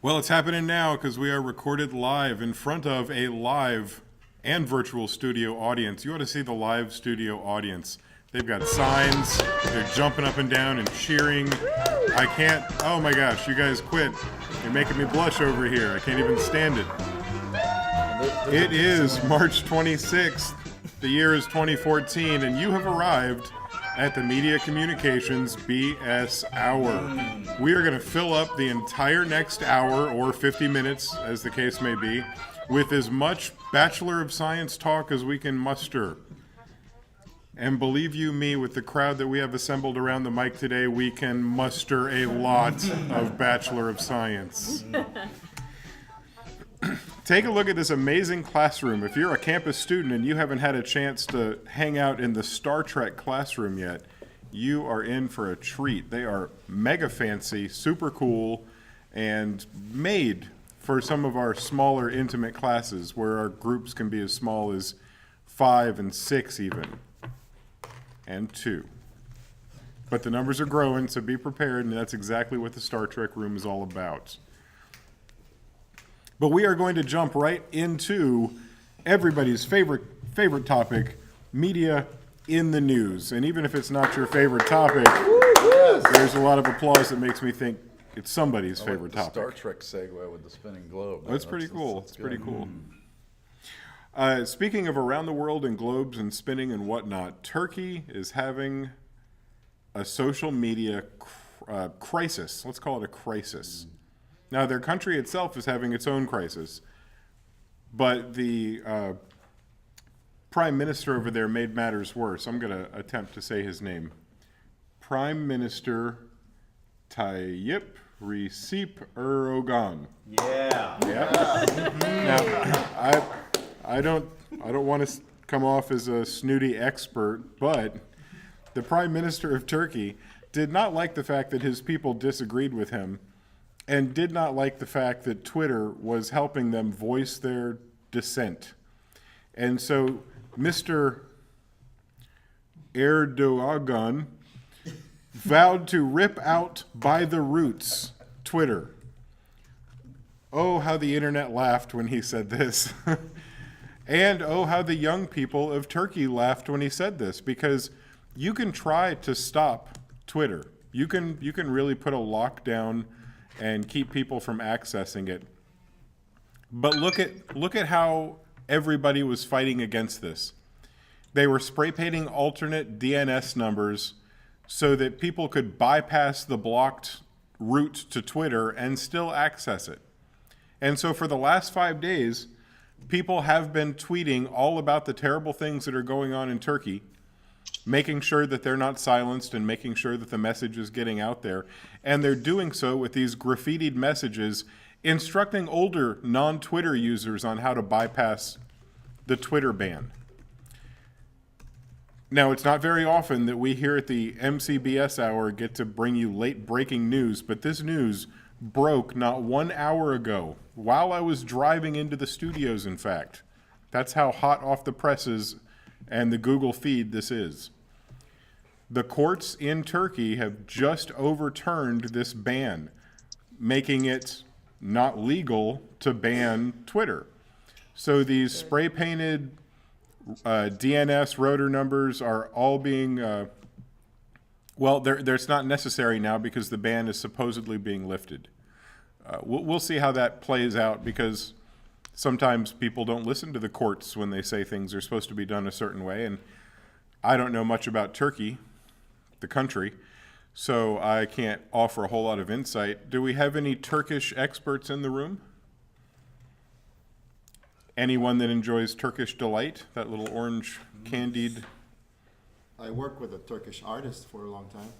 Well, it's happening now because we are recorded live in front of a live and virtual studio audience. You ought to see the live studio audience. They've got signs, they're jumping up and down and cheering. I can't, oh my gosh, you guys quit. You're making me blush over here. I can't even stand it. It is March 26th. The year is 2014, and you have arrived at the Media Communications BS Hour. We are going to fill up the entire next hour, or 50 minutes, as the case may be, with as much Bachelor of Science talk as we can muster. And believe you me, with the crowd that we have assembled around the mic today, we can muster a lot of Bachelor of Science. Take a look at this amazing classroom. If you're a campus student and you haven't had a chance to hang out in the Star Trek classroom yet, you are in for a treat. They are mega fancy, super cool, and made for some of our smaller, intimate classes where our groups can be as small as 5 and 6 even, and 2. But the numbers are growing, so be prepared, and that's exactly what the Star Trek room is all about. But we are going to jump right into everybody's favorite topic, media in the news. And even if it's not your favorite topic, there's a lot of applause that makes me think it's somebody's favorite topic. Star Trek segue with the spinning globe. That's pretty cool. It's pretty cool. Speaking of around the world and globes and spinning and whatnot, Turkey is having a social media crisis. Let's call it a crisis. Now, their country itself is having its own crisis, but the prime minister over there made matters worse. I'm going to attempt to say his name. Prime Minister Tayyip Recep Erdogan. Yeah. Now, I don't want to come off as a snooty expert, but the Prime Minister of Turkey did not like the fact that his people disagreed with him, and did not like the fact that Twitter was helping them voice their dissent. And so Mr. Erdogan vowed to rip out by the roots Twitter. Oh, how the internet laughed when he said this. And oh, how the young people of Turkey laughed when he said this, because you can try to stop Twitter. You can really put a lockdown and keep people from accessing it. But look at how everybody was fighting against this. They were spray painting alternate DNS numbers so that people could bypass the blocked route to Twitter and still access it. And so for the last 5 days, people have been tweeting all about the terrible things that are going on in Turkey, making sure that they're not silenced and making sure that the message is getting out there. And they're doing so with these graffitied messages instructing older non-Twitter users on how to bypass the Twitter ban. Now, it's not very often that we here at the MCBS Hour get to bring you late breaking news, but this news broke not 1 hour ago, while I was driving into the studios, in fact. That's how hot off the presses and the Google feed this is. The courts in Turkey have just overturned this ban, making it not legal to ban Twitter. So these spray-painted DNS rotor numbers are all being, it's not necessary now because the ban is supposedly being lifted. We'll see how that plays out, because sometimes people don't listen to the courts when they say things are supposed to be done a certain way, and I don't know much about Turkey, the country, so I can't offer a whole lot of insight. Do we have any Turkish experts in the room? Anyone that enjoys Turkish delight, that little orange candied? I worked with a Turkish artist for a long time.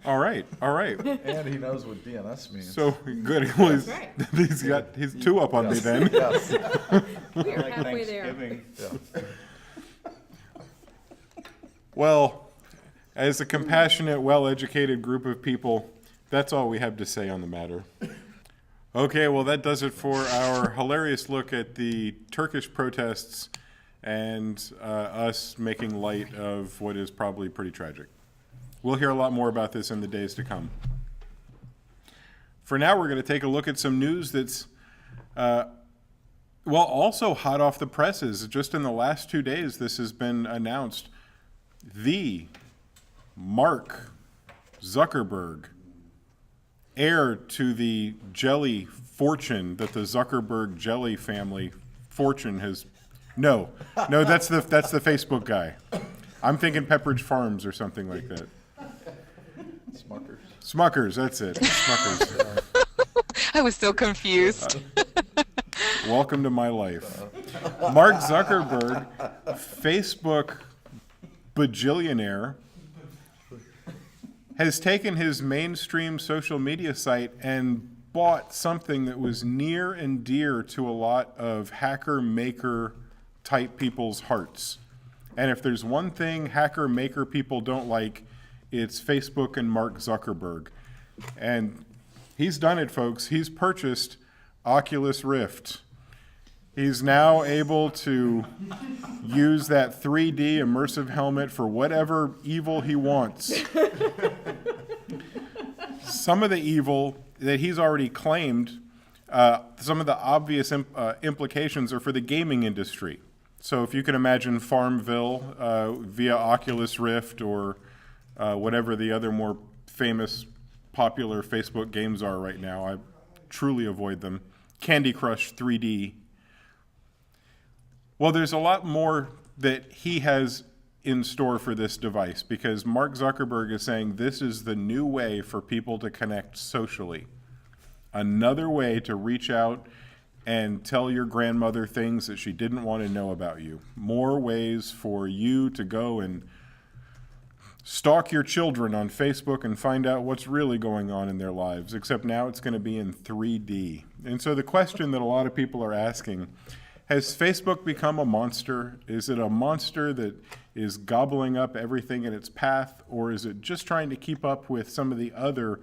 All right. And he knows what DNS means. So good. Well, That's right. he's 2 up on me then. Yes. We're halfway there. Yeah. Well, as a compassionate, well-educated group of people, that's all we have to say on the matter. Okay, well, that does it for our hilarious look at the Turkish protests and us making light of what is probably pretty tragic. We'll hear a lot more about this in the days to come. for now, we're going to take a look at some news that's, also hot off the presses. Just in the last 2 days, this has been announced. The Mark Zuckerberg, heir to the jelly fortune that the Zuckerberg jelly family fortune has. No, that's the Facebook guy. I'm thinking Pepperidge Farms or something like that. Smuckers, that's it. Smuckers. I was so confused. Welcome to my life. Mark Zuckerberg, Facebook bajillionaire, has taken his mainstream social media site and bought something that was near and dear to a lot of hacker-maker type people's hearts. And if there's one thing hacker-maker people don't like, it's Facebook and Mark Zuckerberg. And he's done it, folks. He's purchased Oculus Rift. He's now able to use that 3D immersive helmet for whatever evil he wants. Some of the evil that he's already claimed, some of the obvious implications are for the gaming industry. So if you can imagine Farmville via Oculus Rift or whatever the other more famous, popular Facebook games are right now, I truly avoid them. Candy Crush 3D. Well, there's a lot more that he has in store for this device because Mark Zuckerberg is saying this is the new way for people to connect socially. Another way to reach out and tell your grandmother things that she didn't want to know about you. More ways for you to go and stalk your children on Facebook and find out what's really going on in their lives, except now it's going to be in 3D. And so the question that a lot of people are asking, has Facebook become a monster? Is it a monster that is gobbling up everything in its path, or is it just trying to keep up with some of the other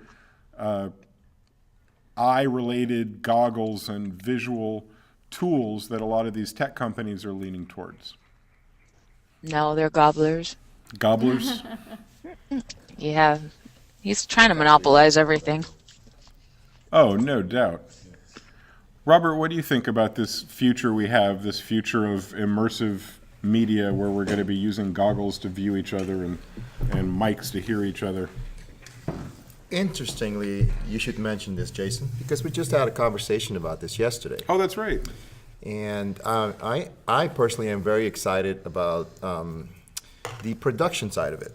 eye-related goggles and visual tools that a lot of these tech companies are leaning towards? No, they're gobblers. Gobblers? Yeah, he's trying to monopolize everything. Oh, no doubt. Robert, what do you think about this future we have, this future of immersive media where we're going to be using goggles to view each other and mics to hear each other? Interestingly, you should mention this, Jason, because we just had a conversation about this yesterday. Oh, that's right. And I personally am very excited about the production side of it.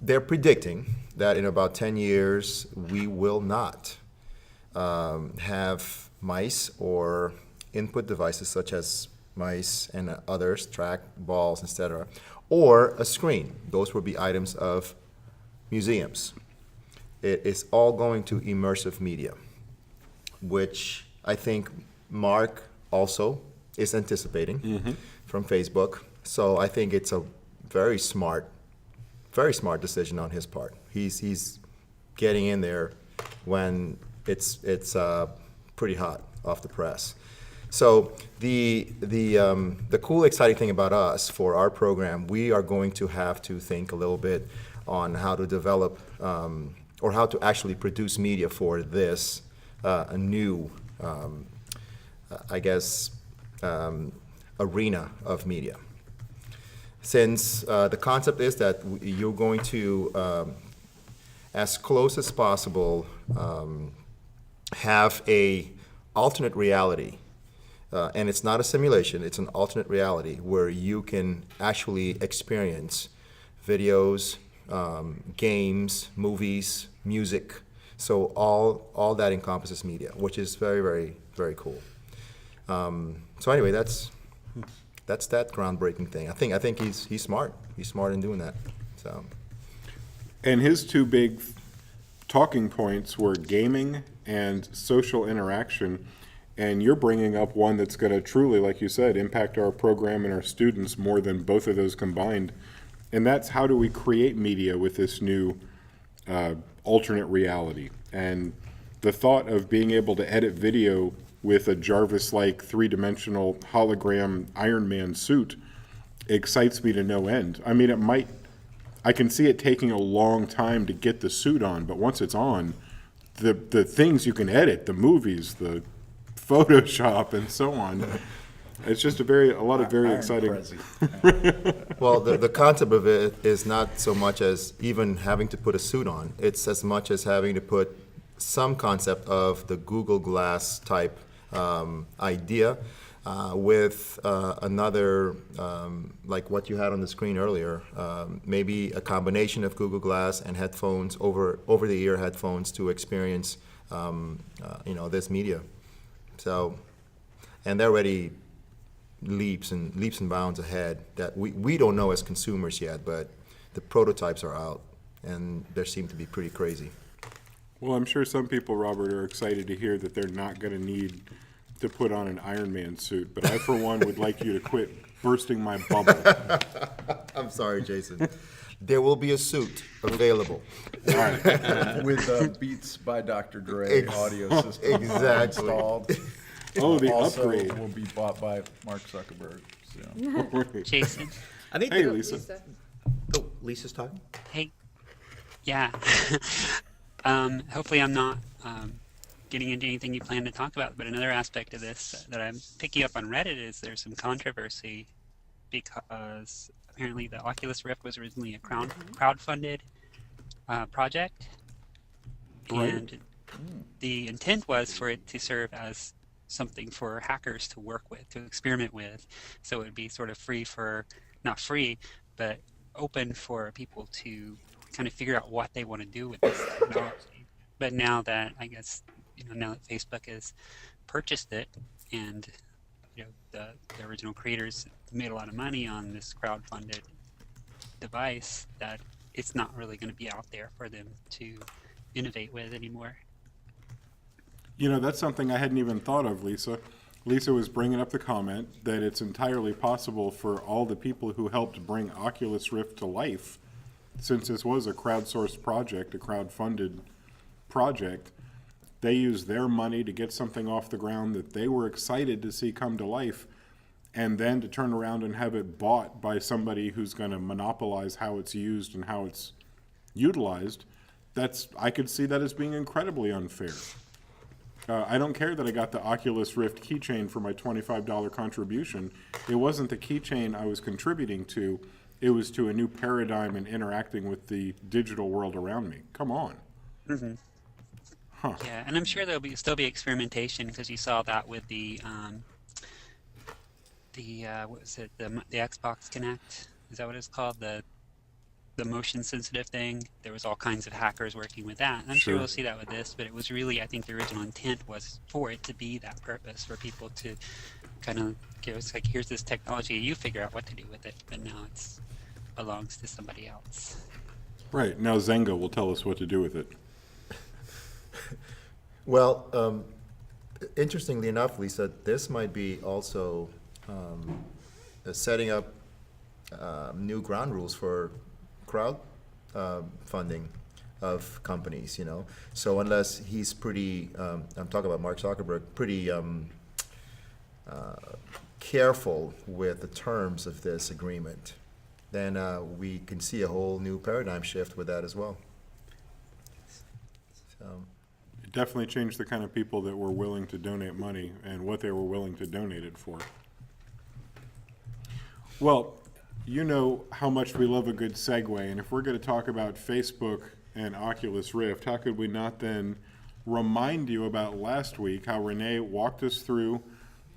They're predicting that in about 10 years, we will not have mice or input devices such as mice and others, track balls, etc., or a screen. Those will be items of museums. It is all going to immersive media, which I think Mark also is anticipating from Facebook. So I think it's a very smart decision on his part. He's getting in there when it's pretty hot off the press. So the cool, exciting thing about us for our program, we are going to have to think a little bit on how to develop or how to actually produce media for this a new, arena of media. Since the concept is that you're going to, as close as possible, have a alternate reality, and it's not a simulation, it's an alternate reality where you can actually experience videos, games, movies, music. So all that encompasses media, which is very, very, very cool. So anyway, that's that groundbreaking thing. I think he's smart. He's smart in doing that. So. And his two big talking points were gaming and social interaction. And you're bringing up one that's going to truly, like you said, impact our program and our students more than both of those combined. And that's how do we create media with this new alternate reality. And the thought of being able to edit video with a Jarvis-like three-dimensional hologram Iron Man suit excites me to no end. I mean, I can see it taking a long time to get the suit on, but once it's on, the things you can edit, the movies, the Photoshop, and so on. It's just a lot of very Iron exciting. Prezi. Well, the concept of it is not so much as even having to put a suit on. It's as much as having to put some concept of the Google Glass type idea with another, like what you had on the screen earlier, maybe a combination of Google Glass and headphones, over-the-ear headphones to experience, this media. So, and they're already leaps and bounds ahead that we don't know as consumers yet, but the prototypes are out, and they seem to be pretty crazy. Well, I'm sure some people, Robert, are excited to hear that they're not going to need to put on an Iron Man suit, but I, for one, would like you to quit bursting my bubble. I'm sorry, Jason. There will be a suit available. All right. With Beats by Dr. Dre audio system Exactly. installed. Oh, the Also upgrade. will be bought by Mark Zuckerberg soon. Jason. I think Hey, that- Lisa. Lisa. Oh, Lisa's talking. Hey. Yeah. Hopefully I'm not getting into anything you plan to talk about, but another aspect of this that I'm picking up on Reddit is there's some controversy because apparently the Oculus Rift was originally a crowdfunded project. Right. And the intent was for it to serve as something for hackers to work with, to experiment with. So it would be sort of free for, not free, but open for people to kind of figure out what they want to do with this technology. But now that, I guess, now that Facebook has purchased it and, the original creators made a lot of money on this crowdfunded device, that it's not really going to be out there for them to innovate with anymore. That's something I hadn't even thought of, Lisa. Lisa was bringing up the comment that it's entirely possible for all the people who helped bring Oculus Rift to life, since this was a crowdsourced project, a crowdfunded project, they used their money to get something off the ground that they were excited to see come to life, and then to turn around and have it bought by somebody who's going to monopolize how it's used and how it's utilized. I could see that as being incredibly unfair. I don't care that I got the Oculus Rift keychain for my $25 contribution. It wasn't the keychain I was contributing to. It was to a new paradigm in interacting with the digital world around me. Come on. Mm-hmm. Huh. Yeah, and I'm sure there'll still be experimentation because you saw that with the what was it, the Xbox Connect? Is that what it's called? The motion sensitive thing. There was all kinds of hackers working with that. And I'm sure Sure. we'll see that with this, but it was really, I think the original intent was for it to be that purpose, for people to kind of give us like, here's this technology, you figure out what to do with it, but now it belongs to somebody else. Right. Now Zynga will tell us what to do with it. Well, interestingly enough, Lisa, this might be also setting up new ground rules for crowd funding of companies, So unless he's pretty, I'm talking about Mark Zuckerberg, pretty careful with the terms of this agreement, then we can see a whole new paradigm shift with that as well. So. It definitely changed the kind of people that were willing to donate money and what they were willing to donate it for. Well, you know how much we love a good segue, and if we're going to talk about Facebook and Oculus Rift, how could we not then remind you about last week, how Renee walked us through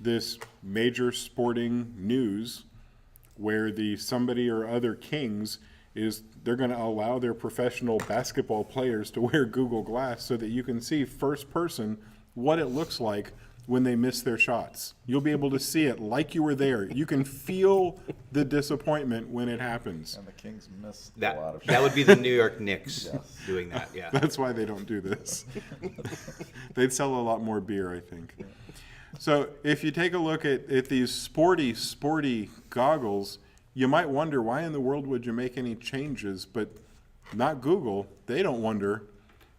this major sporting news where the somebody or other Kings is they're going to allow their professional basketball players to wear Google Glass so that you can see first person what it looks like when they miss their shots. You'll be able to see it like you were there. You can feel the disappointment when it happens. And the Kings missed a That lot of that would be the New York Knicks doing that. Yeah. That's why they don't do this. They'd sell a lot more beer, I think. So if you take a look at these sporty goggles, you might wonder, why in the world would you make any changes? But not Google. They don't wonder.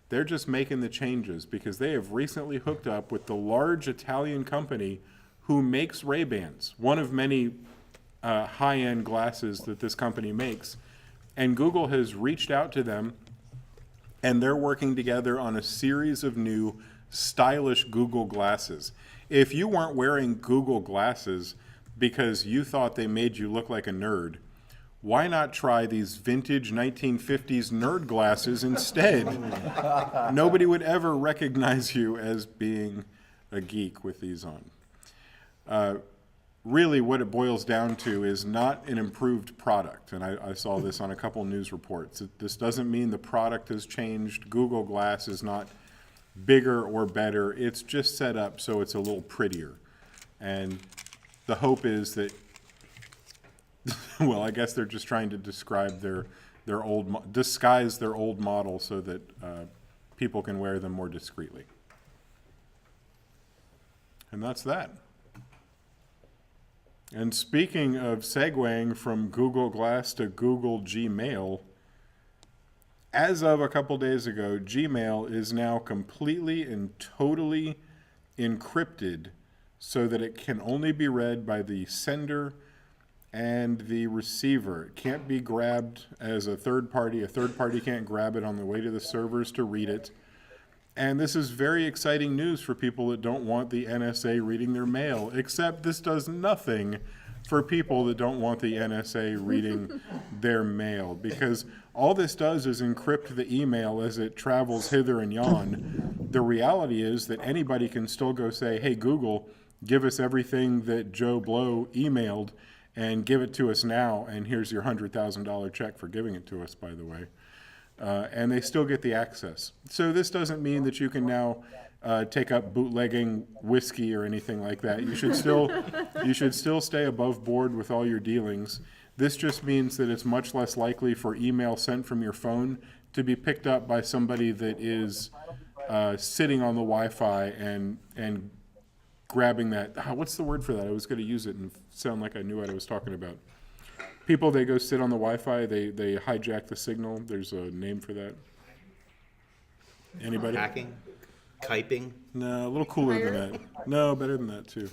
They're just making the changes because they have recently hooked up with the large Italian company who makes Ray-Bans, one of many high-end glasses that this company makes. And Google has reached out to them and they're working together on a series of new stylish Google glasses. If you weren't wearing Google glasses because you thought they made you look like a nerd, why not try these vintage 1950s nerd glasses instead? Nobody would ever recognize you as being a geek with these on. Really, what it boils down to is not an improved product. And I saw this on a couple news reports. This doesn't mean the product has changed. Google Glass is not bigger or better. It's just set up so it's a little prettier. And the hope is that, well, I guess they're just trying to describe disguise their old model so that people can wear them more discreetly. And that's that. And speaking of segueing from Google Glass to Google Gmail, as of a couple days ago, Gmail is now completely and totally encrypted so that it can only be read by the sender and the receiver. It can't be grabbed as a third party. A third party can't grab it on the way to the servers to read it. And this is very exciting news for people that don't want the NSA reading their mail, except this does nothing for people that don't want the NSA reading their mail, because all this does is encrypt the email as it travels hither and yon. The reality is that anybody can still go say, hey, Google, give us everything that Joe Blow emailed and give it to us now, and here's your $100,000 check for giving it to us, by the way. And they still get the access. So this doesn't mean that you can now take up bootlegging whiskey or anything like that. You should still stay above board with all your dealings. This just means that it's much less likely for email sent from your phone to be picked up by somebody that is sitting on the Wi-Fi and grabbing that. What's the word for that? I was going to use it and sound like I knew what I was talking about. People, they go sit on the Wi-Fi, they hijack the signal. There's a name for that. Anybody? Hacking? Kiping? No, a little cooler than that. No, better than that too.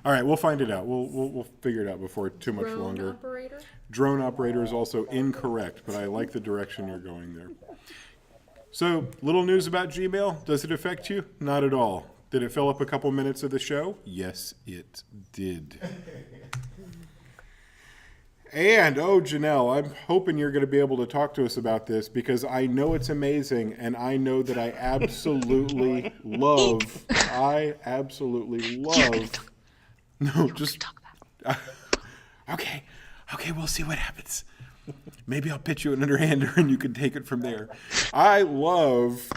All right, we'll find it out. We'll figure it out before too much Drone longer. operator? Drone operator is also incorrect, but I like the direction you're going there. So, little news about Gmail. Does it affect you? Not at all. Did it fill up a couple minutes of the show? Yes, it did. And, oh, Janelle, I'm hoping you're going to be able to talk to us about this because I know it's amazing and I know that I absolutely love, no, just, okay, we'll see what happens. Maybe I'll pitch you an underhander and you can take it from there. I love,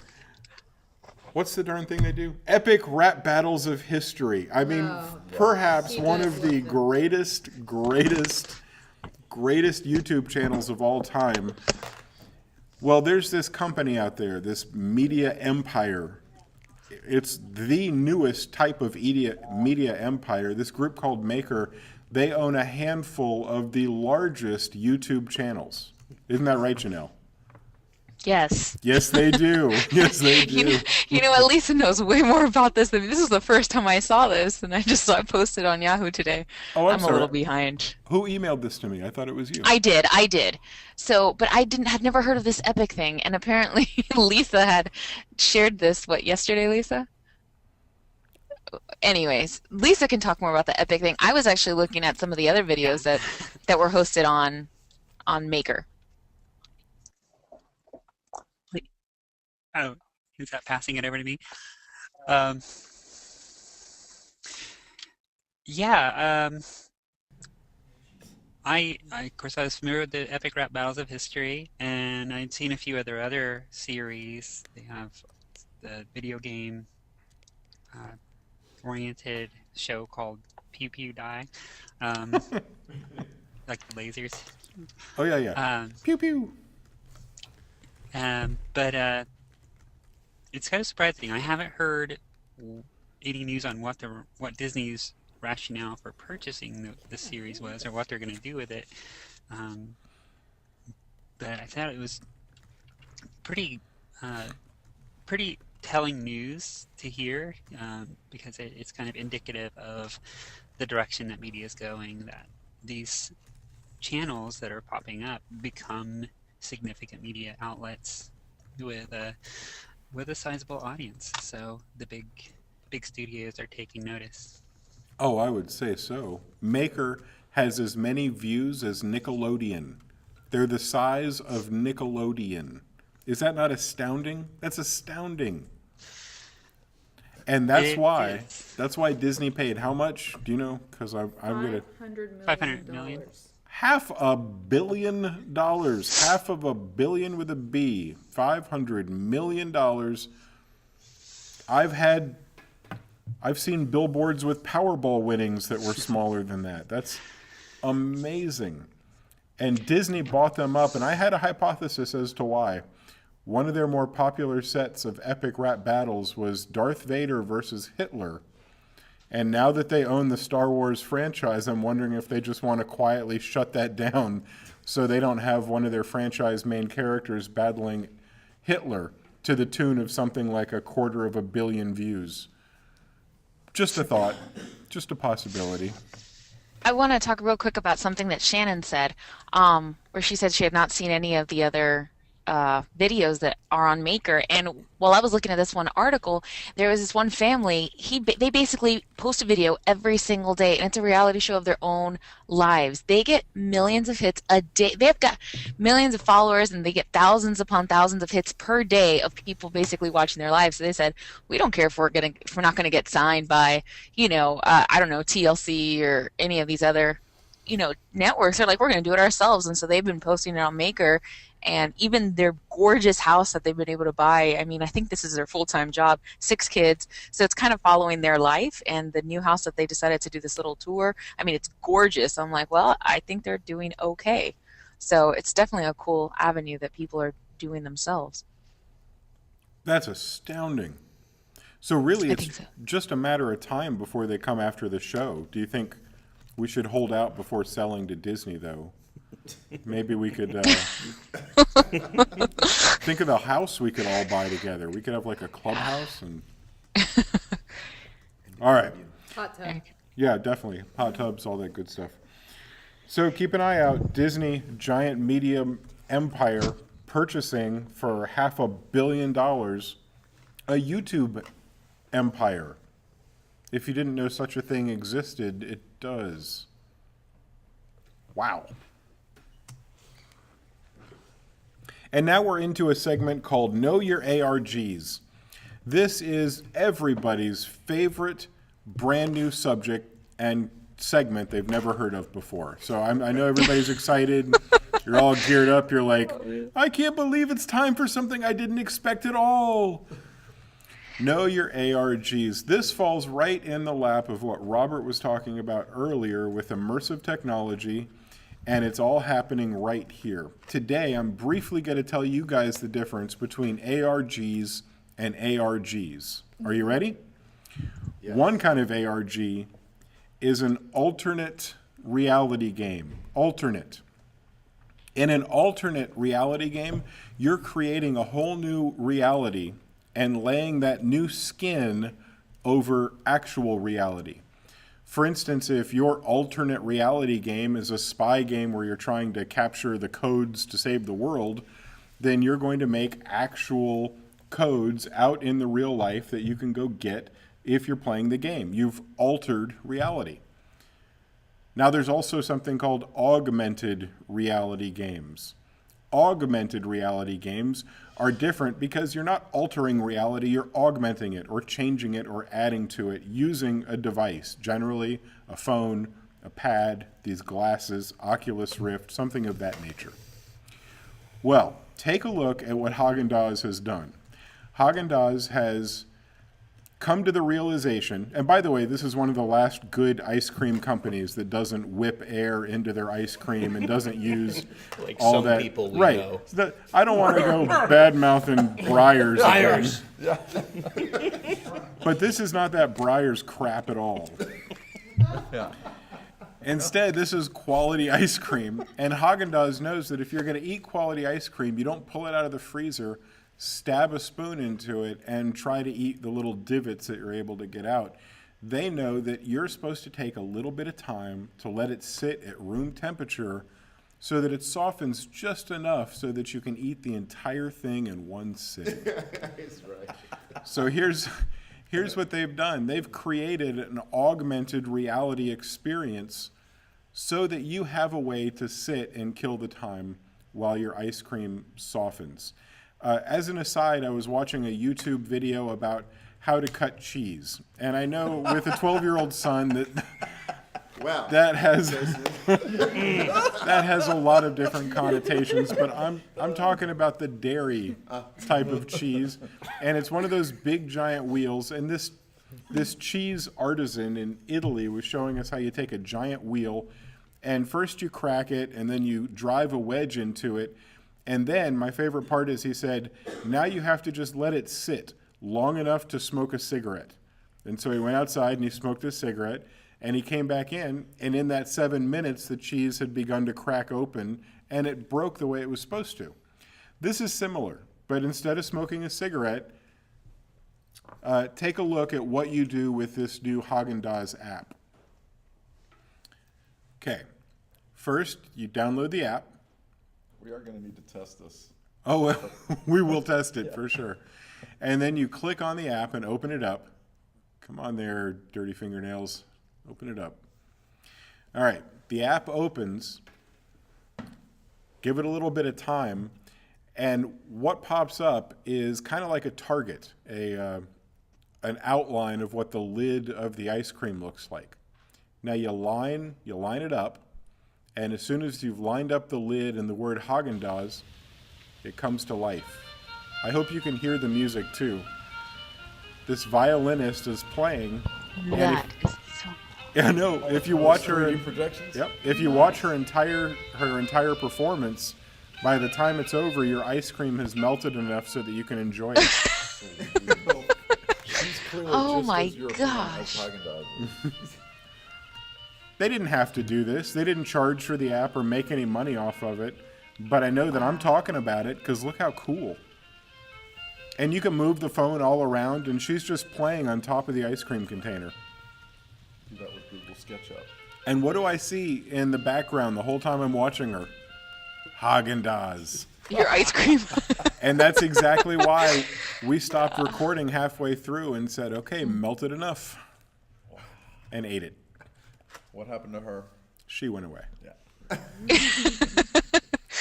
what's the darn thing they do? Epic rap battles of history. I mean, perhaps He one does of the love greatest YouTube channels of all time. Well, there's this company out there, this media empire. It's the newest type of media empire. This group called Maker, they own a handful of the largest YouTube channels. Isn't that right, Janelle? Yes. Yes, they do. Yes, they do. You know what? Lisa knows way more about this than me. This is the first time I saw this, and I just saw it posted on Yahoo today. Oh, I'm a sorry. little behind. Who emailed this to me? I thought it was you. I did. So, but had never heard of this Epic thing, and apparently Lisa had shared this, yesterday, Lisa? Anyways, Lisa can talk more about the Epic thing. I was actually looking at some of the other videos that were hosted on Maker. Oh, is that passing it over to me? I of course I was familiar with the epic rap battles of history, and I'd seen a few other series. They have the video game oriented show called Pew Pew Die, like the lasers. Oh yeah. Pew pew. But it's kind of surprising. I haven't heard any news on what Disney's rationale for purchasing the series was, or what they're going to do with it. But I thought it was pretty telling news to hear, because it's kind of indicative of the direction that media is going. That these channels that are popping up become significant media outlets with a sizable audience. So the big studios are taking notice. Oh, I would say so. Maker has as many views as Nickelodeon. They're the size of Nickelodeon. Is that not astounding? That's astounding. And It is. that's why Disney paid how much? Do you know? Because I'm gonna $500 500 million. $500 million, half of a billion with a B, $500 million. I've seen billboards with Powerball winnings that were smaller than that. That's amazing. And Disney bought them up, and I had a hypothesis as to why. One of their more popular sets of epic rap battles was Darth Vader versus Hitler. And now that they own the Star Wars franchise, I'm wondering if they just want to quietly shut that down so they don't have one of their franchise main characters battling Hitler to the tune of something like 250 million views. Just a thought, just a possibility. I want to talk real quick about something that Shannon said, where she said she had not seen any of the other videos that are on Maker. And while I was looking at this one article, there was this one family. They basically post a video every single day, and it's a reality show of their own lives. They get millions of hits a day. They've got millions of followers, and they get thousands upon thousands of hits per day of people basically watching their lives. So they said, we don't care if we're not going to get signed by, I don't know, TLC or any of these other, networks. They're like, we're going to do it ourselves. And so they've been posting it on Maker. And even their gorgeous house that they've been able to buy, I mean, I think this is their full-time job, 6 kids. So it's kind of following their life. And the new house that they decided to do this little tour, I mean, it's gorgeous. I'm like, well, I think they're doing okay. So it's definitely a cool avenue that people are doing themselves. That's astounding. So really, I it's think so. just a matter of time before they come after the show. Do you think we should hold out before selling to Disney, though? Maybe we could think of the house we could all buy together. We could have like a clubhouse and. All right. Hot tub. Yeah, definitely. Hot tubs, all that good stuff. So keep an eye out. Disney, giant media empire, purchasing for $500 million a YouTube empire. If you didn't know such a thing existed, it does. Wow. And now we're into a segment called Know Your ARGs. This is everybody's favorite brand new subject and segment they've never heard of before. So I know everybody's excited. You're all geared up. You're like, I can't believe it's time for something I didn't expect at all. Know your ARGs. This falls right in the lap of what Robert was talking about earlier with immersive technology, and it's all happening right here. Today, I'm briefly going to tell you guys the difference between ARGs and ARGs. Are you ready? Yes. One kind of ARG is an alternate reality game. Alternate. In an alternate reality game, you're creating a whole new reality and laying that new skin over actual reality. For instance, if your alternate reality game is a spy game where you're trying to capture the codes to save the world, then you're going to make actual codes out in the real life that you can go get if you're playing the game. You've altered reality. Now there's also something called augmented reality games. Augmented reality games are different because you're not altering reality, you're augmenting it or changing it or adding to it using a device, generally a phone, a pad, these glasses, Oculus Rift, something of that nature. Well, take a look at what Haagen-Dazs has done. Haagen-Dazs has come to the realization, and by the way, this is one of the last good ice cream companies that doesn't whip air into their ice cream and doesn't use Like all some that. people we right. know. I don't want to go bad-mouthing Breyers again. But this is not that Breyers crap at all. Yeah. Instead, this is quality ice cream, and Haagen-Dazs knows that if you're going to eat quality ice cream, you don't pull it out of the freezer, stab a spoon into it, and try to eat the little divots that you're able to get out. They know that you're supposed to take a little bit of time to let it sit at room temperature so that it softens just enough so that you can eat the entire thing in one sitting. That's right. So here's what they've done. They've created an augmented reality experience so that you have a way to sit and kill the time while your ice cream softens. As an aside, I was watching a YouTube video about how to cut cheese. And I know with a 12-year-old son that has that has a lot of different connotations, but I'm talking about the dairy type of cheese, and it's one of those big giant wheels. And this cheese artisan in Italy was showing us how you take a giant wheel, and first you crack it, and then you drive a wedge into it, and then my favorite part is he said, now you have to just let it sit long enough to smoke a cigarette. And so he went outside and he smoked a cigarette. And he came back in, and in that 7 minutes, the cheese had begun to crack open, and it broke the way it was supposed to. This is similar, but instead of smoking a cigarette, take a look at what you do with this new Haagen-Dazs app. Okay, first, you download the app. We are going to need to test this. Oh, well, we will test it for sure. And then you click on the app and open it up. Come on there, dirty fingernails. Open it up. All right, the app opens. Give it a little bit of time, and what pops up is kind of like a target, an outline of what the lid of the ice cream looks like. Now you line it up, and as soon as you've lined up the lid and the word Haagen-Dazs, it comes to life. I hope you can hear the music too. This violinist is playing. That is so. Yeah, no. If you watch her, 3D projections? yep. If you watch her entire performance, by the time it's over, your ice cream has melted enough so that you can enjoy it. She's clearly Oh just my as European as gosh. Haagen-Dazs is. They didn't have to do this. They didn't charge for the app or make any money off of it. But I know that I'm talking about it because look how cool. And you can move the phone all around, and she's just playing on top of the ice cream container. Do that with Google SketchUp. And what do I see in the background the whole time I'm watching her? Haagen-Dazs. Your ice cream. And that's exactly why we stopped recording halfway through and said, okay, melt it enough. And ate it. What happened to her? She went away. Yeah.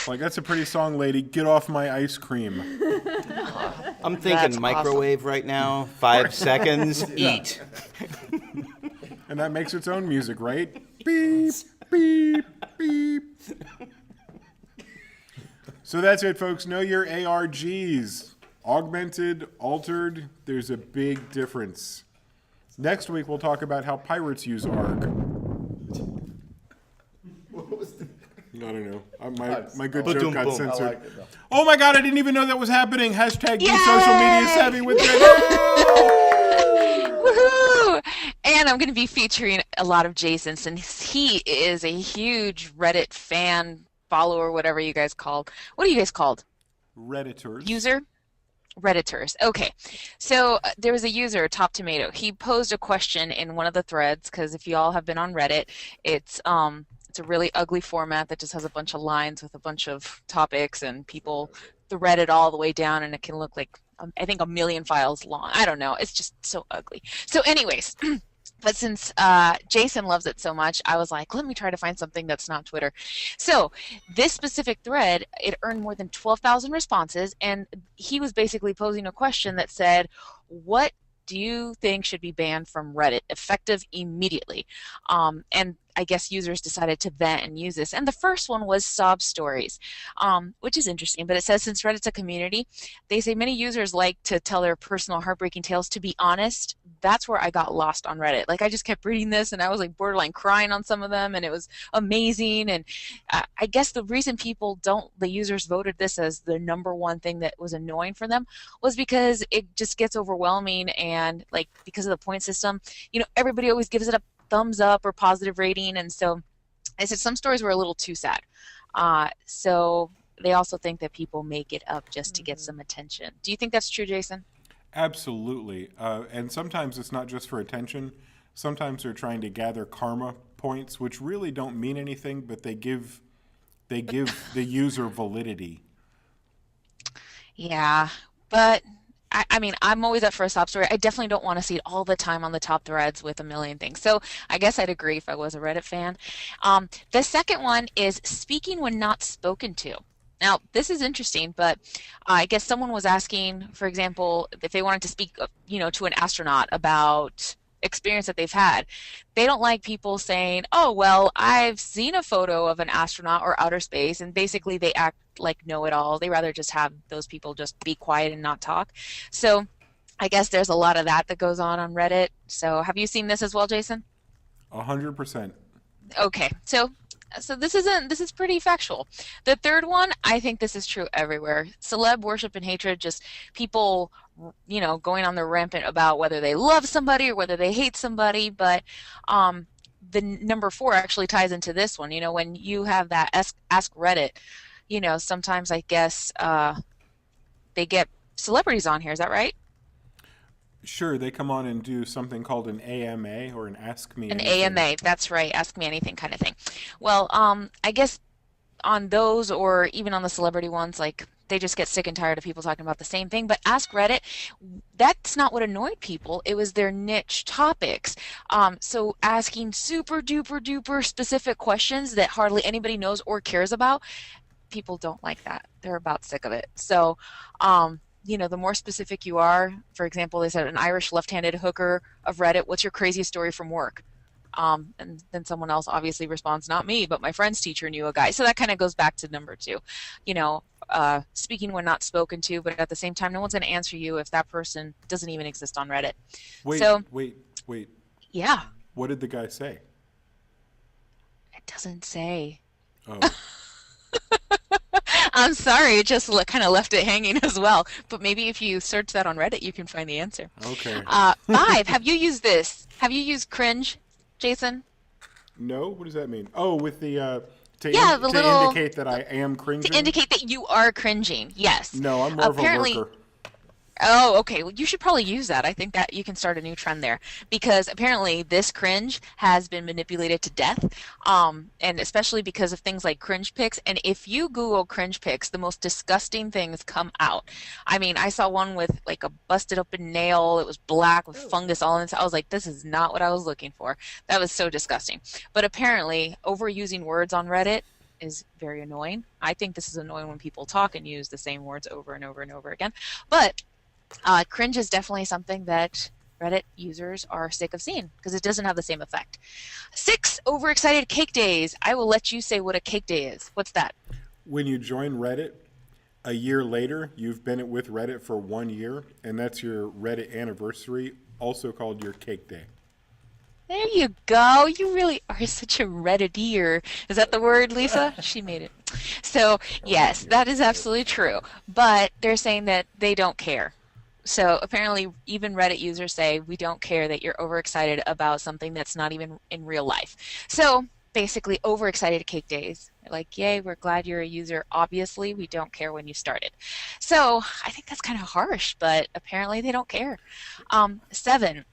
Like, that's a pretty song, lady. Get off my ice cream. I'm That's thinking awesome. microwave right now. 5 seconds, eat. And that makes its own music, right? Beep, beep, beep. So that's it, folks. Know your ARGs. Augmented, altered, there's a big difference. Next week, we'll talk about how pirates use ARG. I don't know. My good joke got Ba-dum-bum. I censored. like it, though. Oh my God, I didn't even know that was happening. Hashtag be Yay! social media savvy with it. Woohoo! And I'm going to be featuring a lot of Jason since he is a huge Reddit fan, follower, whatever you guys called. What are you guys called? Redditors. User? Redditors. Okay. So there was a user, Top Tomato. He posed a question in one of the threads because if you all have been on Reddit, it's a really ugly format that just has a bunch of lines with a bunch of topics and people thread it all the way down and it can look like I think 1 million files long. I don't know. It's just so ugly. So anyways, but since Jason loves it so much, I was like, let me try to find something that's not Twitter. So this specific thread, it earned more than 12,000 responses, and he was basically posing a question that said, what do you think should be banned from Reddit, effective immediately? And I guess users decided to vet and use this. And the first one was sob stories, which is interesting. But it says since Reddit's a community, they say many users like to tell their personal heartbreaking tales. To be honest, that's where I got lost on Reddit. Like I just kept reading this and I was like borderline crying on some of them and it was amazing. And I guess the reason the users voted this as the #1 thing that was annoying for them was because it just gets overwhelming and like because of the point system, everybody always gives it a thumbs up or positive rating, and so I said some stories were a little too sad. So they also think that people make it up just to get some attention. Do you think that's true, Jason? Absolutely. And sometimes it's not just for attention. Sometimes they're trying to gather karma points, which really don't mean anything, but they give They give the user validity. Yeah, but I mean, I'm always up for a sob story. I definitely don't want to see it all the time on the top threads with a million things. So I guess I'd agree if I was a Reddit fan. The second one is speaking when not spoken to. Now, this is interesting, but I guess someone was asking, for example, if they wanted to speak, to an astronaut about experience that they've had. They don't like people saying, "Oh, well, I've seen a photo of an astronaut or outer space," and basically they act like know-it-all. They rather just have those people just be quiet and not talk. So I guess there's a lot of that goes on Reddit. So have you seen this as well, Jason? 100%. Okay, so this is pretty factual. The third one, I think this is true everywhere. Celeb worship and hatred, just people, going on the rampant about whether they love somebody or whether they hate somebody. But the number 4 actually ties into this one. When you have that ask Reddit, sometimes I guess they get celebrities on here. Is that right? Sure, they come on and do something called an AMA or an Ask Me An Anything. AMA, that's right. Ask me anything kind of thing. Well, I guess on those or even on the celebrity ones, like they just get sick and tired of people talking about the same thing. But Ask Reddit, that's not what annoyed people. It was their niche topics. So asking super duper duper specific questions that hardly anybody knows or cares about, people don't like that. They're about sick of it. So, the more specific you are, for example, they said an Irish left-handed hooker of Reddit, what's your craziest story from work? And then someone else obviously responds, not me, but my friend's teacher knew a guy. So that kind of goes back to number 2, speaking when not spoken to, but at the same time, no one's going to answer you if that person doesn't even exist on Reddit. Wait. Yeah. What did the guy say? It doesn't say. Oh. I'm sorry, it just kind of left it hanging as well. But maybe if you search that on Reddit, you can find the answer. Okay. 5, have you used this? Have you used cringe, Jason? No? What does that mean? Oh, with the to little indicate that I am cringing? To indicate that you are cringing, yes. No, I'm more Apparently, of a worker. Oh, okay. Well, you should probably use that. I think that you can start a new trend there because apparently this cringe has been manipulated to death, and especially because of things like cringe pics. And if you Google cringe pics, the most disgusting things come out. I mean, I saw one with like a busted open nail. It was black with fungus all inside. I was like, this is not what I was looking for. That was so disgusting. But apparently, overusing words on Reddit is very annoying. I think this is annoying when people talk and use the same words over and over and over again. But cringe is definitely something that Reddit users are sick of seeing because it doesn't have the same effect. 6, overexcited cake days. I will let you say what a cake day is. What's that? When you join Reddit, a year later, you've been with Reddit for 1 year, and that's your Reddit anniversary, also called your cake day. There you go. You really are such a Redditeer. Is that the word, Lisa? She made it. So, yes, that is absolutely true. But they're saying that they don't care. So apparently even Reddit users say we don't care that you're overexcited about something that's not even in real life. So basically overexcited cake days. They're like, yay, we're glad you're a user. Obviously, we don't care when you started. So I think that's kind of harsh, but apparently they don't care. 7,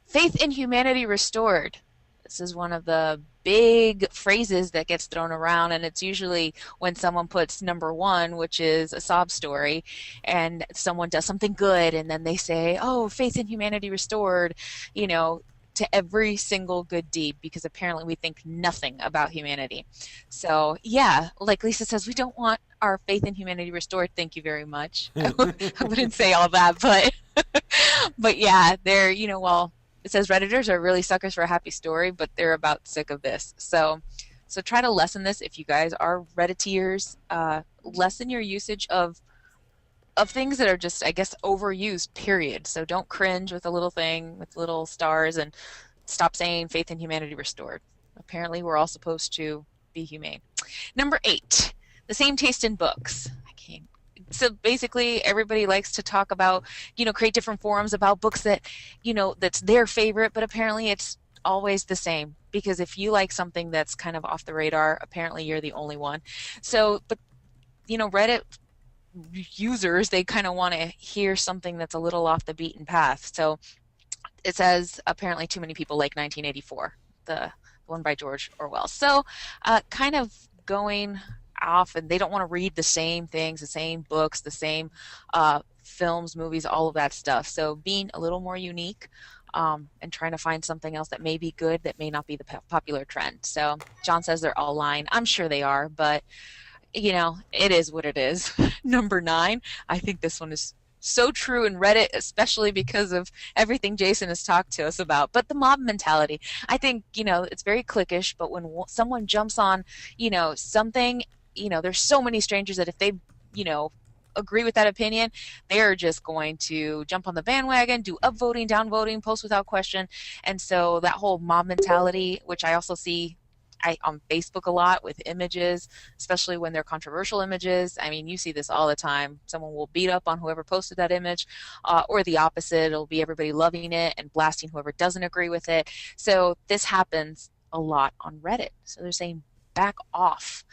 faith in humanity restored. This is one of the big phrases that gets thrown around, and it's usually when someone puts number 1, which is a sob story, and someone does something good, and then they say, oh, faith in humanity restored, to every single good deed, because apparently we think nothing about humanity. So, yeah, like Lisa says, we don't want our faith in humanity restored. Thank you very much. I wouldn't say all that, but yeah, they're, well, it says Redditors are really suckers for a happy story, but they're about sick of this. So try to lessen this if you guys are Redditeers. Lessen your usage of things that are just, I guess, overused, period. So don't cringe with a little thing, with little stars, and stop saying faith in humanity restored. Apparently, we're all supposed to be humane. Number 8, the same taste in books. So basically everybody likes to talk about, create different forums about books that, that's their favorite, but apparently it's always the same, because if you like something that's kind of off the radar, apparently you're the only one. So, but, Reddit users, they kind of want to hear something that's a little off the beaten path. So it says apparently too many people like 1984, the one by George Orwell. So kind of going off and they don't want to read the same things, the same books, the same films, movies, all of that stuff. So being a little more unique and trying to find something else that may be good that may not be the popular trend. So John says they're all lying. I'm sure they are, but it is what it is. Number 9, I think this one is so true in Reddit, especially because of everything Jason has talked to us about. But the mob mentality, I think, it's very cliquish, but when someone jumps on, something, there's so many strangers that if they, agree with that opinion, they're just going to jump on the bandwagon, do upvoting, downvoting, post without question. And so that whole mob mentality, which I also see on Facebook a lot with images, especially when they're controversial images. I mean, you see this all the time. Someone will beat up on whoever posted that image, or the opposite. It'll be everybody loving it and blasting whoever doesn't agree with it. So this happens a lot on Reddit. So they're saying back off.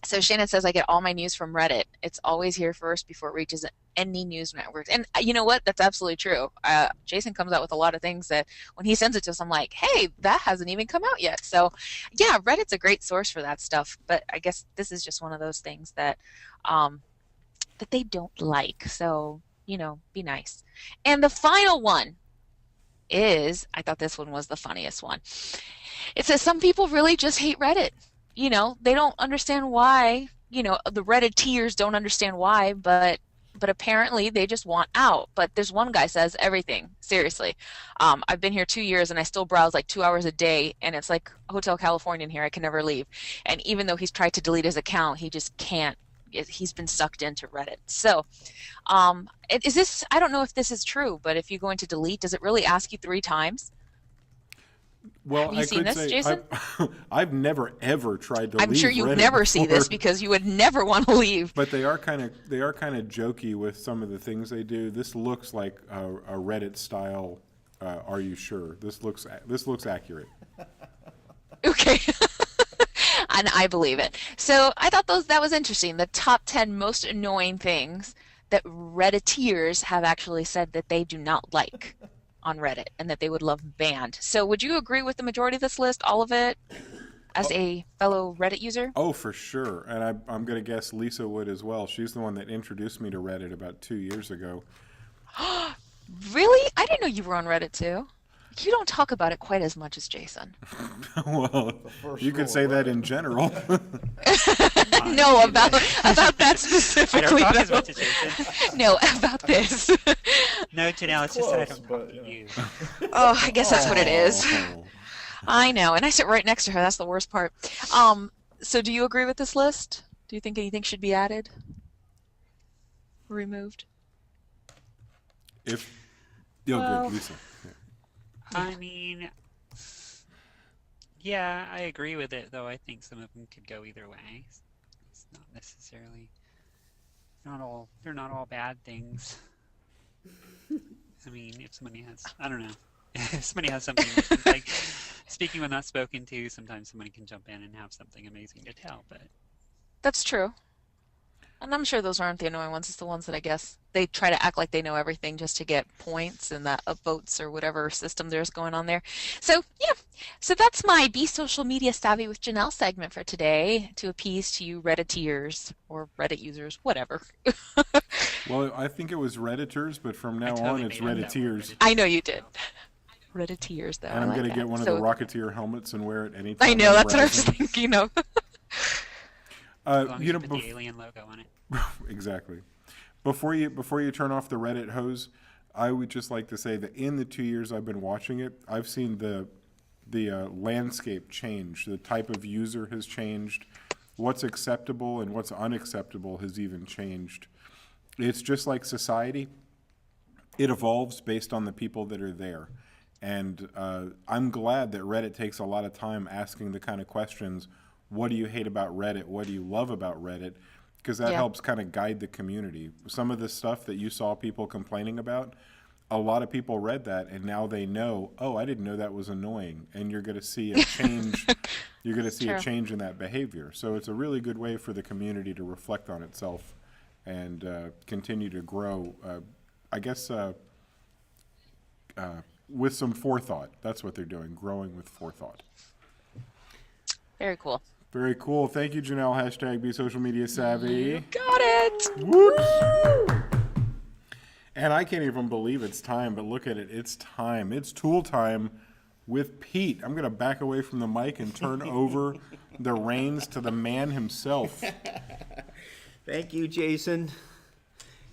So Shannon says, I get all my news from Reddit. It's always here first before it reaches any news networks. And you know what? That's absolutely true. Jason comes out with a lot of things that when he sends it to us, I'm like, hey, that hasn't even come out yet. So yeah, Reddit's a great source for that stuff. But I guess this is just one of those things that that they don't like. So, be nice. And the final one is, I thought this one was the funniest one. It says some people really just hate Reddit. They don't understand why, the Redditors don't understand why, but apparently they just want out. But there's one guy says everything, seriously. I've been here 2 years and I still browse like 2 hours a day, and it's like Hotel California in here. I can never leave. And even though he's tried to delete his account, he just can't. He's been sucked into Reddit. So is this, I don't know if this is true, but if you're going to delete, does it really ask you 3 times? Well, Have you seen this, Jason? I've never ever tried to leave I'm sure you Reddit never see before. this because you would never want to leave. But they are kind of jokey with some of the things they do. This looks like a Reddit style. Are you sure? This looks accurate. Okay. And I believe it. So I thought that was interesting. The top 10 most annoying things that Redditors have actually said that they do not like on Reddit and that they would love banned. So would you agree with the majority of this list, all of it, as a fellow Reddit user? Oh, for sure. And I'm going to guess Lisa would as well. She's the one that introduced me to Reddit about 2 years ago. Really? I didn't know you were on Reddit too. You don't talk about it quite as much as Jason. Well, you could say that in general. No, about that specifically. I don't talk as though. much as Jason. No, about this. No, Janelle, it's just that I don't Close, talk but, to you. Oh, I guess that's what it is. Oh. I know, and I sit right next to her. That's the worst part. So do you agree with this list? Do you think anything should be added? Removed? Good, Lisa. I mean, yeah, I agree with it, though I think some of them could go either way. It's not necessarily, they're not all bad things. I mean, if somebody has, I don't know, if somebody has something, like, speaking when not spoken to, sometimes somebody can jump in and have something amazing to tell, but. That's true. And I'm sure those aren't the annoying ones. It's the ones that I guess they try to act like they know everything just to get points and that upvotes or whatever system there's going on there. So, yeah. So that's my Be Social Media Savvy with Janelle segment for today to appease to you Redditors or Reddit users, whatever. Well, I think it was Redditors, but from now totally on it's made up that word, Redditors. I know you did. Redditors, though. And I I'm like going to that. get one of So- the Rocketeer helmets and wear it anytime. I know, I'm that's what I was browsing. thinking of. As long as You you know, put the alien logo on it. exactly. Before you turn off the Reddit hose, I would just like to say that in the 2 years I've been watching it, I've seen the landscape change. The type of user has changed. What's acceptable and what's unacceptable has even changed. It's just like society. It evolves based on the people that are there. And I'm glad that Reddit takes a lot of time asking the kind of questions, what do you hate about Reddit? What do you love about Reddit? Because that Yeah. helps kind of guide the community. Some of the stuff that you saw people complaining about, a lot of people read that and now they know, oh, I didn't know that was annoying. And you're going to see a change. You're going to see a True. change in that behavior. So it's a really good way for the community to reflect on itself and continue to grow. I guess with some forethought. That's what they're doing, growing with forethought. Very cool. Very cool. Thank you, Janelle. Hashtag be social media savvy. Got it. Whoops. And I can't even believe it's time, but look at it. It's time. It's tool time with Pete. I'm going to back away from the mic and turn over the reins to the man himself. Thank you, Jason.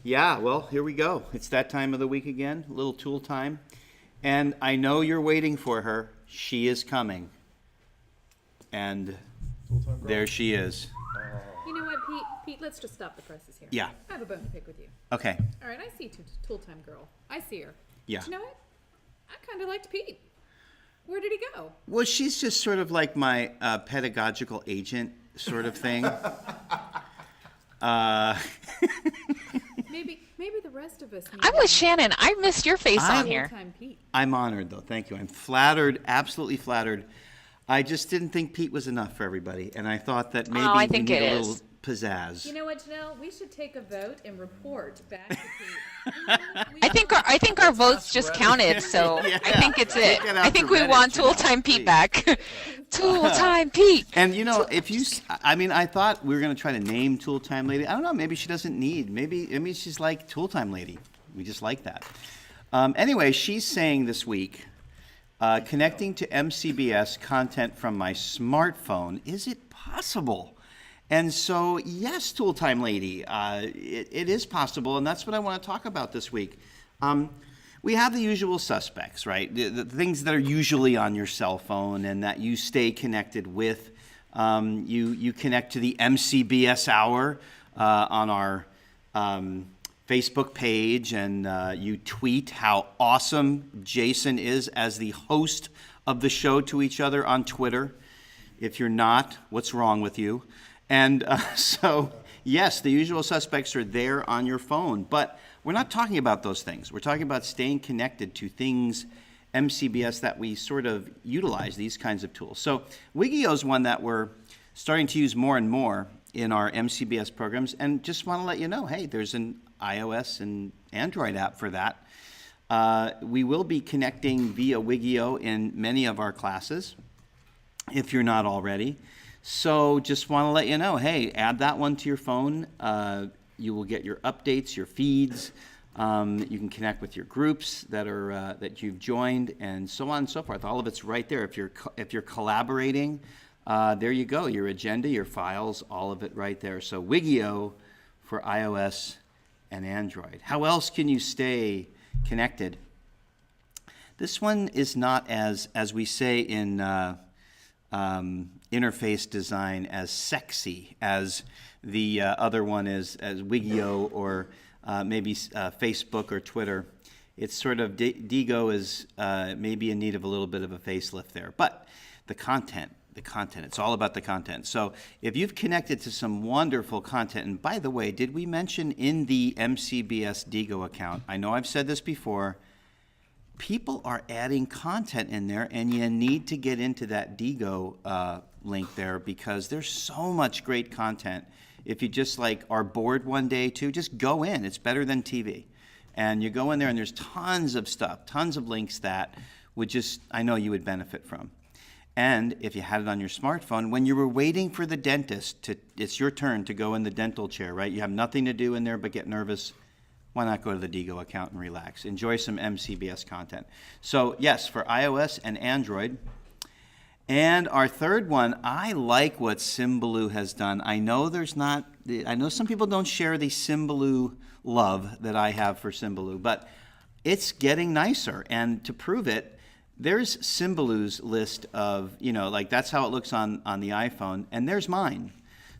Yeah, well, here we go. It's that time of the week again, a little tool time. And I know you're waiting for her. She is coming. And there she is. You know what, Pete? Pete, let's just stop the presses here. Yeah. I have a bone to pick with you. Okay. All right, I see Tool Time Girl. I see her. Yeah. But you know what? I kind of liked Pete. Where did he go? Well, she's just sort of like my pedagogical agent sort of thing. Maybe the rest of us need I'm with Shannon. I missed your face on Tool here. Time Pete. I'm honored, though. Thank you. I'm flattered, absolutely flattered. I just didn't think Pete was enough for everybody, and I thought that maybe I we think need it a is. little pizzazz. You know what, Janelle? We should take a vote and report back to Pete. I think our votes just counted, so Yeah. I think it's it. Take it out I think to we Reddit, want Janelle, Tool Time Pete please. back. Tool Time Pete. And you know, if you, I mean, I thought we were going to try to name Tool Time Lady. I don't know. Maybe she doesn't need. Maybe she's like Tool Time Lady. We just like that. Anyway, she's saying this week, connecting to MCBS content from my smartphone. Is it possible? And so, yes, Tool Time Lady, it is possible, and that's what I want to talk about this week. We have the usual suspects, right? The things that are usually on your cell phone and that you stay connected with. You connect to the MCBS Hour on our Facebook page, and you tweet how awesome Jason is as the host of the show to each other on Twitter. If you're not, what's wrong with you? And so, yes, the usual suspects are there on your phone, but we're not talking about those things. We're talking about staying connected to things, MCBS, that we sort of utilize, these kinds of tools. So Wigio is one that we're starting to use more and more in our MCBS programs, and just want to let you know, hey, there's an iOS and Android app for that. We will be connecting via Wigio in many of our classes, if you're not already. So just want to let you know, hey, add that one to your phone. You will get your updates, your feeds. You can connect with your groups that are that you've joined, and so on and so forth. All of it's right there. If you're collaborating, there you go. Your agenda, your files, all of it right there. So Wigio for iOS and Android. How else can you stay connected? This one is not as we say in interface design, as sexy as the other one is, as Wigio or maybe Facebook or Twitter. It's sort of, Digo is maybe in need of a little bit of a facelift there. But the content, it's all about the content. So if you've connected to some wonderful content, and by the way, did we mention in the MCBS Digo account, I know I've said this before, people are adding content in there, and you need to get into that Digo link there, because there's so much great content. If you just like are bored one day too, just go in. It's better than TV. And you go in there and there's tons of stuff, tons of links that would just, I know you would benefit from. And if you had it on your smartphone, when you were waiting for the dentist, it's your turn to go in the dental chair, right? You have nothing to do in there but get nervous. Why not go to the Digo account and relax? Enjoy some MCBS content. So yes, for iOS and Android. And our third one, I like what Symbaloo has done. I know some people don't share the Symbaloo love that I have for Symbaloo, but it's getting nicer. And to prove it, there's Symbaloo's list of, like that's how it looks on the iPhone, and there's mine.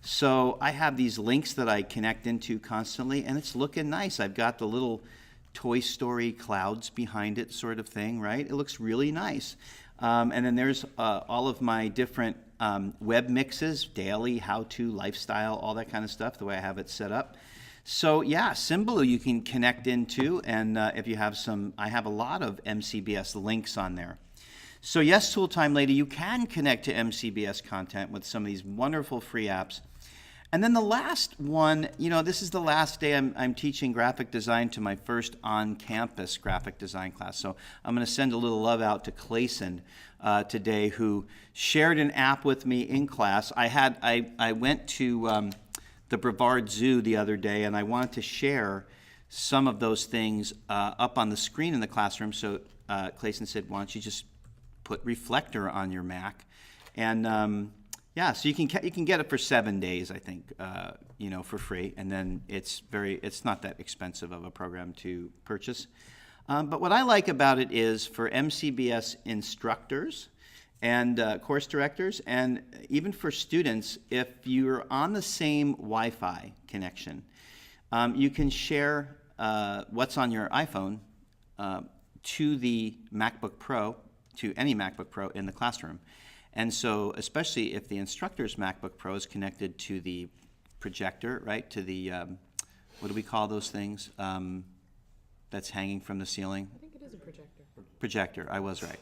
So I have these links that I connect into constantly, and it's looking nice. I've got the little Toy Story clouds behind it sort of thing, right? It looks really nice. And then there's all of my different web mixes, daily, how-to, lifestyle, all that kind of stuff, the way I have it set up. So yeah, Symbaloo you can connect into, and if you have I have a lot of MCBS links on there. So yes, Tool Time Lady, you can connect to MCBS content with some of these wonderful free apps. And then the last one, this is the last day I'm teaching graphic design to my first on-campus graphic design class. So I'm going to send a little love out to Clayson today, who shared an app with me in class. I went to the Brevard Zoo the other day, and I wanted to share some of those things up on the screen in the classroom. So Clayson said, "Why don't you just put Reflector on your Mac?" And so you can get it for 7 days, I think, for free, and then it's not that expensive of a program to purchase. But what I like about it is for MCBS instructors and course directors, and even for students, if you're on the same Wi-Fi connection, you can share what's on your iPhone to the MacBook Pro, to any MacBook Pro in the classroom. And so, especially if the instructor's MacBook Pro is connected to the projector, right, to the, what do we call those things that's hanging from the ceiling? I think it is a projector. Projector, I was right.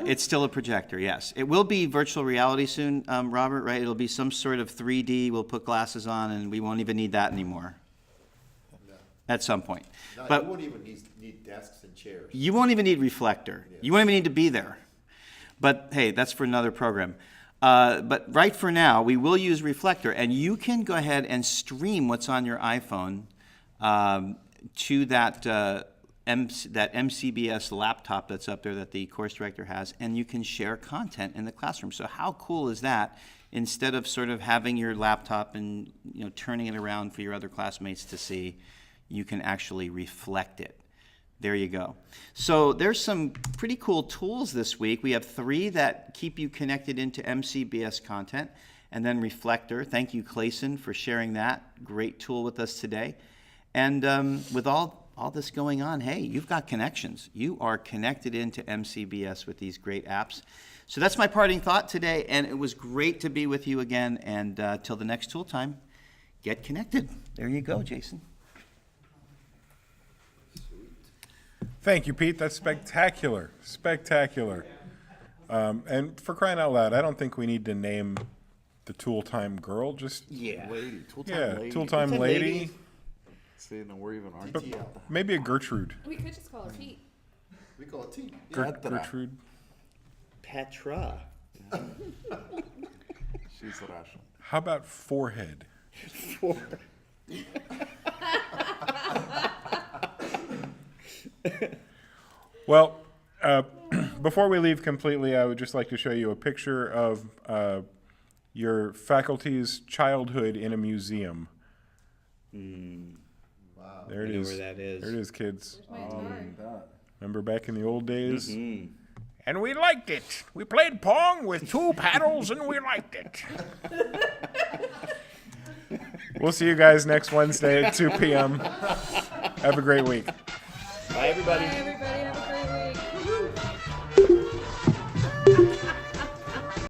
It's still a projector, yes. It will be virtual reality soon, Robert, right? It'll be some sort of 3D, we'll put glasses on, and we won't even need that anymore. At some point. No, But you won't even need desks and chairs. you won't even need Reflector. You won't even need to be there. But hey, that's for another program. But right for now, we will use Reflector, and you can go ahead and stream what's on your iPhone to that MCBS laptop that's up there that the course director has, and you can share content in the classroom. So how cool is that? Instead of sort of having your laptop and turning it around for your other classmates to see, you can actually reflect it. There you go. So there's some pretty cool tools this week. We have 3 that keep you connected into MCBS content, and then Reflector. Thank you, Clayson, for sharing that great tool with us today. And with all this going on, hey, you've got connections. You are connected into MCBS with these great apps. So that's my parting thought today, and it was great to be with you again. And till the next tool time, get connected. There you go, Jason. Thank you, Pete. That's spectacular. Spectacular. And for crying out loud, I don't think we need to name the Tool Time girl. Just Lady, Tool Time yeah, lady. Tool Time lady. See, no, we're even But arguing. maybe a Gertrude. We could just call her Pete. We call it tea. Gertrude. Petra. She's rational. How about forehead? Well, before we leave completely, I would just like to show you a picture of your faculty's childhood in a museum. Wow. There it I know is. where that is. There it is, kids. My Atari. Remember back in the old days? And we liked it. We played Pong with 2 paddles and we liked it. We'll see you guys next Wednesday at 2 p.m. Have a great week. Bye, everybody. Bye, everybody. Have a great